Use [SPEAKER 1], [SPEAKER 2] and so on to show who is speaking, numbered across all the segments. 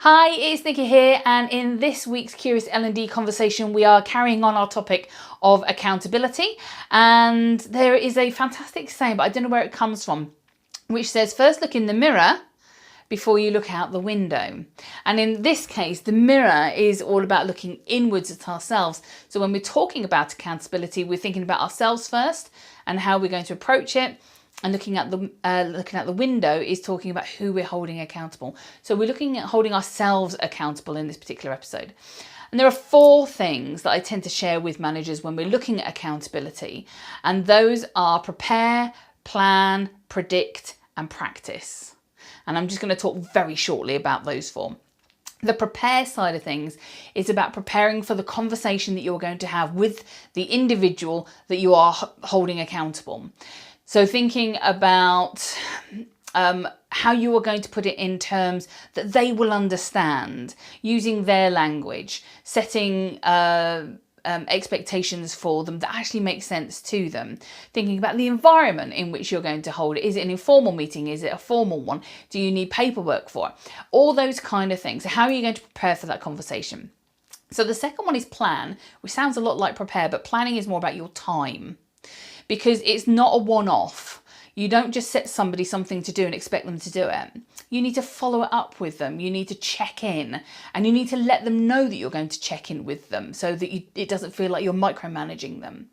[SPEAKER 1] Hi, it's Nikki here, and in this week's Curious L&D conversation we are carrying on our topic of accountability. And there is a fantastic saying, but I don't know where it comes from, which says first look in the mirror before you look out the window. And in this case, the mirror is all about looking inwards at ourselves. So when we're talking about accountability, we're thinking about ourselves first and how we're going to approach it. And looking at the window is talking about who we're holding accountable. So we're looking at holding ourselves accountable in this particular episode. And there are 4 things that I tend to share with managers when we're looking at accountability. And those are prepare, plan, predict, and practice. And I'm just going to talk very shortly about those 4. The prepare side of things is about preparing for the conversation that you're going to have with the individual that you are holding accountable. So thinking about how you are going to put it in terms that they will understand, using their language, setting expectations for them that actually make sense to them. Thinking about the environment in which you're going to hold it. Is it an informal meeting? Is it a formal one? Do you need paperwork for it? All those kind of things. So how are you going to prepare for that conversation? So the second one is plan, which sounds a lot like prepare, but planning is more about your time. Because it's not a one-off. You don't just set somebody something to do and expect them to do it. You need to follow it up with them. You need to check in, and you need to let them know that you're going to check in with them so that it doesn't feel like you're micromanaging them.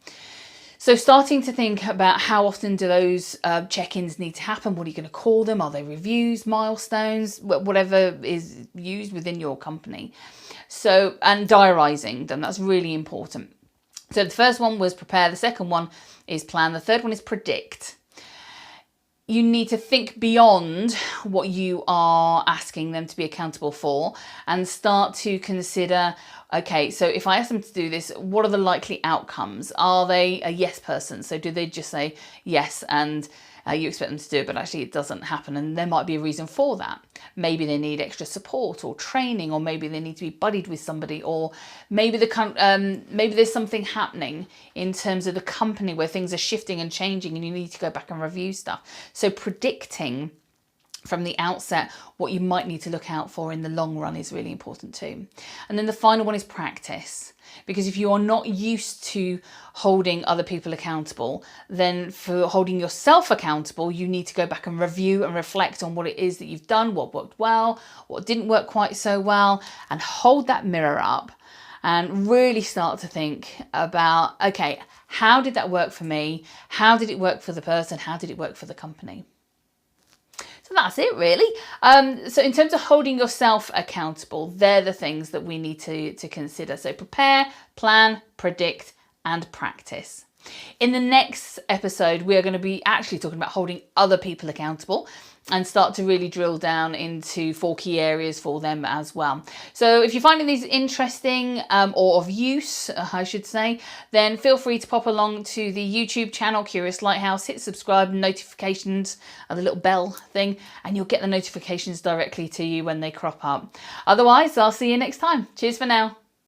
[SPEAKER 1] So starting to think about how often do those check-ins need to happen? What are you going to call them? Are they reviews, milestones, whatever is used within your company? So, and diarising them, that's really important. So the first one was prepare, the second one is plan, the third one is predict. You need to think beyond what you are asking them to be accountable for and start to consider, okay, so if I ask them to do this, what are the likely outcomes? Are they a yes person? So do they just say yes and you expect them to do it, but actually it doesn't happen, and there might be a reason for that. Maybe they need extra support or training, or maybe they need to be buddied with somebody, or maybe maybe there's something happening in terms of the company where things are shifting and changing and you need to go back and review stuff. So predicting from the outset what you might need to look out for in the long run is really important too. And then the final one is practice. Because if you are not used to holding other people accountable, then for holding yourself accountable, you need to go back and review and reflect on what it is that you've done, what worked well, what didn't work quite so well, and hold that mirror up and really start to think about, okay, how did that work for me? How did it work for the person? How did it work for the company? So that's it really. So in terms of holding yourself accountable, they're the things that we need to consider. So prepare, plan, predict, and practice. In the next episode, we are going to be actually talking about holding other people accountable and start to really drill down into 4 key areas for them as well. So if you're finding these interesting or of use, I should say, then feel free to pop along to the YouTube channel, Curious Lighthouse, hit subscribe, notifications, the little bell thing, and you'll get the notifications directly to you when they crop up. Otherwise, I'll see you next time. Cheers for now.